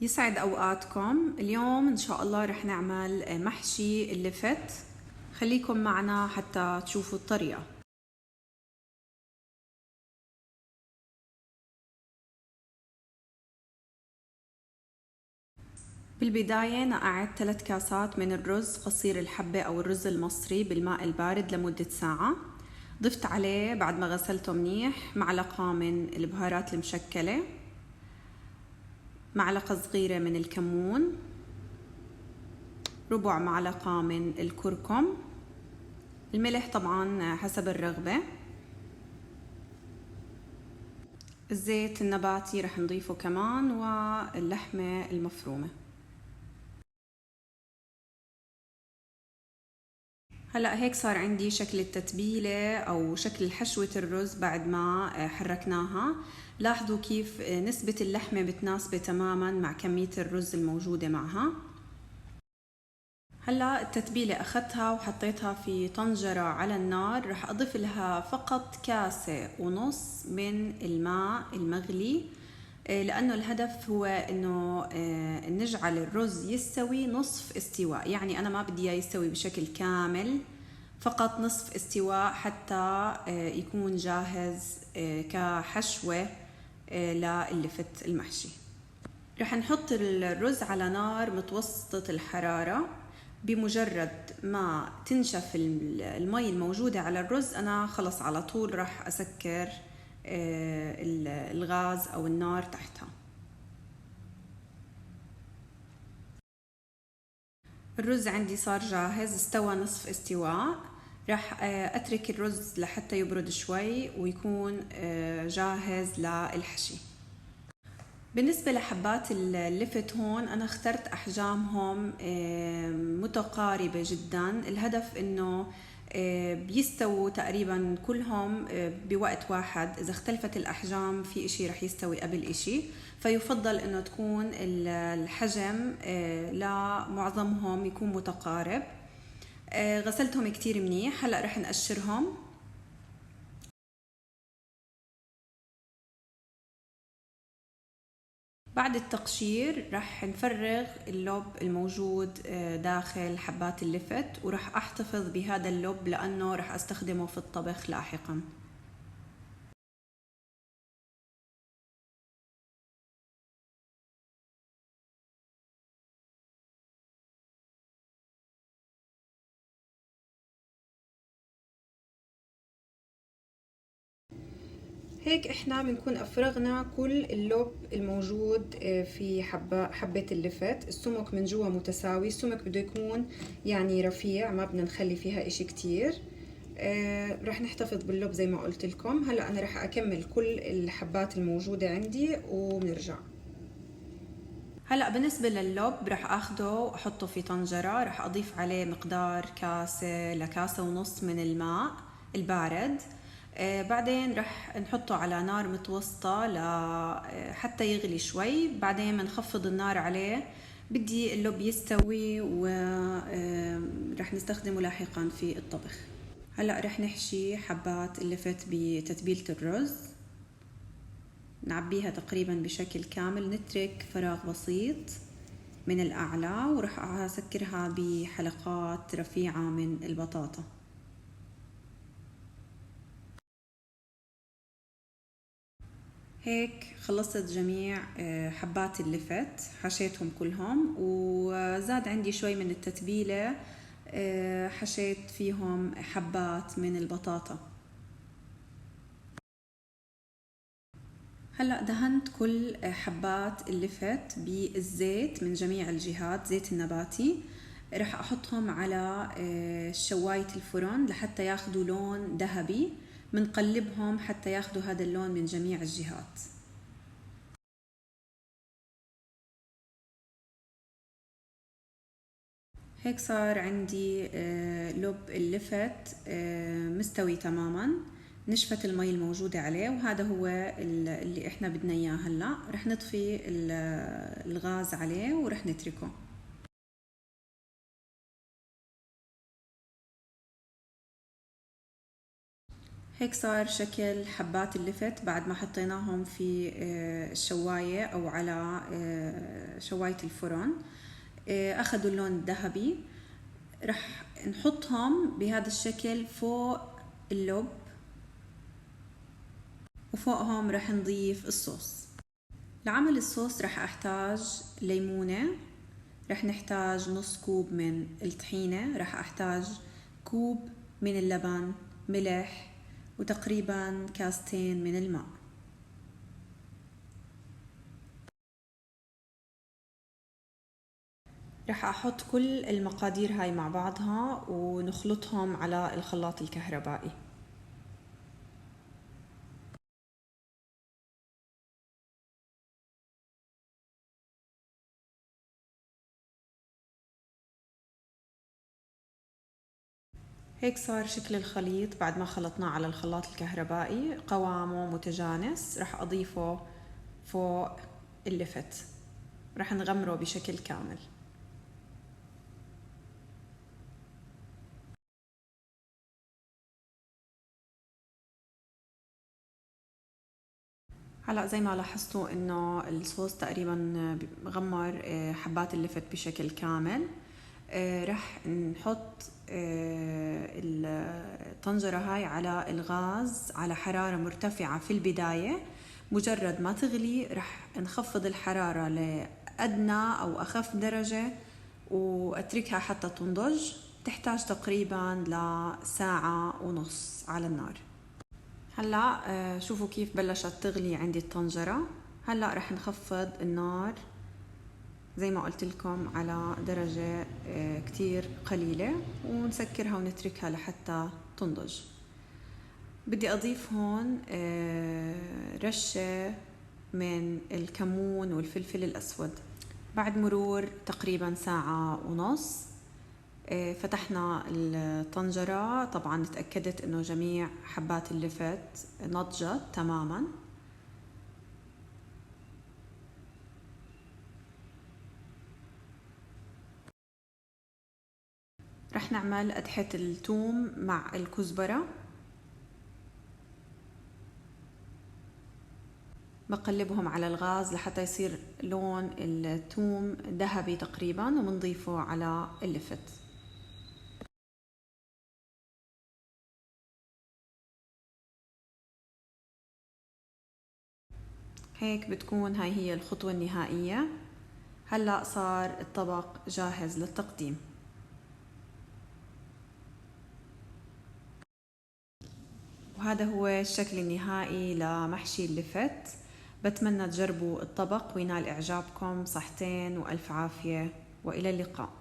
يسعد أوقاتكم. اليوم إن شاء الله رح نعمل محشي اللفت. خليكم معنا حتى تشوفوا الطريقة. بالبداية نقعت 3 كاسات من الرز قصير الحبة أو الرز المصري بالماء البارد لمدة ساعة. ضفت عليه بعد ما غسلته منيح معلقة من البهارات المشكلة، معلقة صغيرة من الكمون، ربع معلقة من الكركم، الملح طبعا حسب الرغبة، الزيت النباتي رح نضيفه كمان، واللحمة المفرومة. هلأ هيك صار عندي شكل التتبيلة أو شكل حشوة الرز بعد ما حركناها. لاحظوا كيف نسبة اللحمة متناسبة تماما مع كمية الرز الموجودة معها. هلا التتبيلة أخذتها وحطيتها في طنجرة على النار. رح أضيف لها فقط 1.5 كاسة من الماء المغلي، لأنه الهدف هو إنه نجعل الرز يستوي نصف استواء. يعني أنا ما بدي إياه يستوي بشكل كامل، فقط نصف استواء حتى يكون جاهز كحشوة للفت المحشي. رح نحط الرز على نار متوسطة الحرارة. بمجرد ما تنشف المي الموجودة على الرز أنا خلص على طول رح أسكر الغاز أو النار تحتها. الرز عندي صار جاهز، استوى نصف استواء. رح أترك الرز لحتى يبرد شوي ويكون جاهز للحشي. بالنسبة لحبات اللفت هون أنا اخترت أحجامهم متقاربة جدا. الهدف إنه بيستووا تقريبا كلهم بوقت واحد. إذا اختلفت الأحجام في إشي رح يستوي قبل إشي، فيفضل إنه تكون الحجم لمعظمهم يكون متقارب. غسلتهم كتير منيح. هلأ رح نقشرهم. بعد التقشير رح نفرغ اللب الموجود داخل حبات اللفت، ورح احتفظ بهذا اللب لانه رح استخدمه في الطبخ لاحقا. هيك احنا بنكون افرغنا كل اللب الموجود في حبة اللفت. السمك من جوا متساوي. السمك بده يكون يعني رفيع، ما بدنا نخلي فيها اشي كتير. رح نحتفظ باللب زي ما قلت لكم. هلا انا رح اكمل كل الحبات الموجودة عندي وبنرجع. هلا بالنسبة لللب رح اخده واحطه في طنجرة. رح اضيف عليه مقدار كاسة لكاسة ونص من الماء البارد. بعدين رح نحطه على نار متوسطة حتى يغلي شوي. بعدين بنخفض النار عليه. بدي اللب يستوي ورح نستخدمه لاحقا في الطبخ. هلا رح نحشي حبات اللفت بتتبيلة الرز. نعبيها تقريبا بشكل كامل، نترك فراغ بسيط من الأعلى، ورح أسكرها بحلقات رفيعة من البطاطا. هيك خلصت جميع حبات اللفت، حشيتهم كلهم، وزاد عندي شوي من التتبيلة حشيت فيهم حبات من البطاطا. هلأ دهنت كل حبات اللفت بالزيت من جميع الجهات، زيت النباتي. رح أحطهم على شواية الفرن لحتى ياخدوا لون ذهبي. منقلبهم حتى ياخدوا هذا اللون من جميع الجهات. هيك صار عندي لب اللفت مستوي تماما. نشفت المي الموجودة عليه، وهذا هو اللي احنا بدنا اياه. هلا رح نطفي الغاز عليه ورح نتركه. هيك صار شكل حبات اللفت بعد ما حطيناهم في الشواية أو على شواية الفرن. أخذوا اللون الذهبي. رح نحطهم بهذا الشكل فوق اللب، وفوقهم رح نضيف الصوص. لعمل الصوص رح أحتاج ليمونة، رح نحتاج نص كوب من الطحينة، رح أحتاج كوب من اللبن، ملح، وتقريبا كاستين من الماء. رح أحط كل المقادير هاي مع بعضها ونخلطهم على الخلاط الكهربائي. هيك صار شكل الخليط بعد ما خلطناه على الخلاط الكهربائي، قوامه متجانس. رح أضيفه فوق اللفت، رح نغمره بشكل كامل. هلا زي ما لاحظتوا انه الصوص تقريبا غمر حبات اللفت بشكل كامل. رح نحط الطنجرة هاي على الغاز على حرارة مرتفعة في البداية. مجرد ما تغلي رح نخفض الحرارة لأدنى أو أخف درجة وأتركها حتى تنضج. تحتاج تقريبا لساعة ونص على النار. هلا شوفوا كيف بلشت تغلي عندي الطنجرة. هلا رح نخفض النار زي ما قلت لكم على درجة كتير قليلة ونسكرها ونتركها لحتى تنضج. بدي أضيف هون رشة من الكمون والفلفل الأسود. بعد مرور تقريبا ساعة ونص فتحنا الطنجرة. طبعا تأكدت انه جميع حبات اللفت نضجت تماما. رح نعمل قدحة الثوم مع الكزبرة. بقلبهم على الغاز لحتى يصير لون الثوم ذهبي تقريبا، وبنضيفه على اللفت. هيك بتكون هاي هي الخطوة النهائية. هلأ صار الطبق جاهز للتقديم. وهذا هو الشكل النهائي لمحشي اللفت. بتمنى تجربوا الطبق وينال إعجابكم. صحتين وألف عافية، وإلى اللقاء.